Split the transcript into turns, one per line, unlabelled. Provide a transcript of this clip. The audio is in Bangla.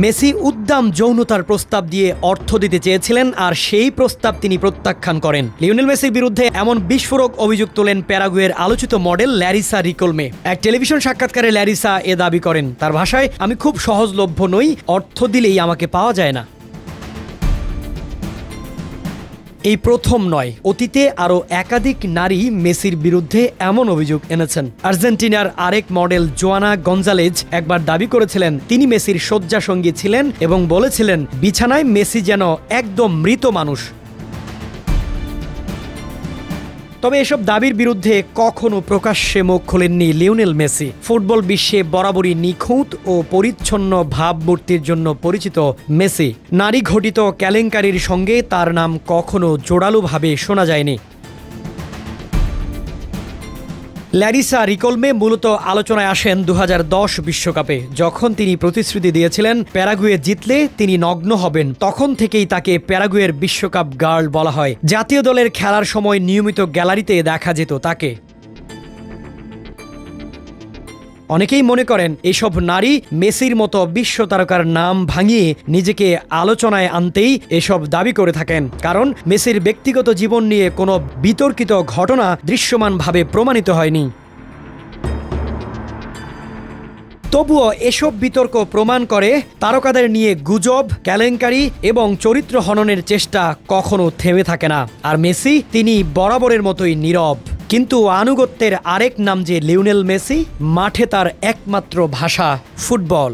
মেসি উদ্দাম যৌনতার প্রস্তাব দিয়ে অর্থ দিতে চেয়েছিলেন, আর সেই প্রস্তাব তিনি প্রত্যাখ্যান করেন। লিওনেল মেসির বিরুদ্ধে এমন বিস্ফোরক অভিযোগ তোলেন প্যারাগুয়ের আলোচিত মডেল ল্যারিসা রিকোলমে। এক টেলিভিশন সাক্ষাৎকারে ল্যারিসা এ দাবি করেন, তার ভাষায়, আমি খুব সহজলভ্য নই, অর্থ দিলেই আমাকে পাওয়া যায় না। এই প্রথম নয়, অতীতে আরও একাধিক নারী মেসির বিরুদ্ধে এমন অভিযোগ এনেছেন। আর্জেন্টিনার আরেক মডেল জোয়ানা গঞ্জালেজ একবার দাবি করেছিলেন তিনি মেসির শয্যাসঙ্গী ছিলেন এবং বলেছিলেন বিছানায় মেসি যেন একদম মৃত মানুষ। তবে এসব দাবির বিরুদ্ধে কখনো প্রকাশ্যে মুখ খোলেননি লিওনেল মেসি। ফুটবল বিশ্বে বরাবরই নিখুঁত ও পরিচ্ছন্ন ভাবমূর্তির জন্য পরিচিত মেসি নারী ঘটিত কেলেঙ্কারির সঙ্গে তার নাম কখনো জোরালোভাবে শোনা যায়নি। ল্যারিসা রিকোলমে মূলত আলোচনায় আসেন 2010 বিশ্বকাপে, যখন তিনি প্রতিশ্রুতি দিয়েছিলেন প্যারাগুয়ে জিতলে তিনি নগ্ন হবেন। তখন থেকেই তাকে প্যারাগুয়ের বিশ্বকাপ গার্ল বলা হয়। জাতীয় দলের খেলার সময় নিয়মিত গ্যালারিতে দেখা যেত তাকে। অনেকেই মনে করেন এসব নারী মেসির মতো বিশ্ব তারকার নাম ভাঙিয়ে নিজেকে আলোচনায় আনতেই এসব দাবি করে থাকেন, কারণ মেসির ব্যক্তিগত জীবন নিয়ে কোনো বিতর্কিত ঘটনা দৃশ্যমানভাবে প্রমাণিত হয়নি। তবুও এসব বিতর্ক প্রমাণ করে তারকাদের নিয়ে গুজব, কেলেঙ্কারি এবং চরিত্র হননের চেষ্টা কখনো থেমে থাকে না। আর মেসি, তিনি বরাবরের মতোই নীরব। কিন্তু আনুগত্যের আরেক নাম যে লিওনেল মেসি, মাঠে তার একমাত্র ভাষা ফুটবল।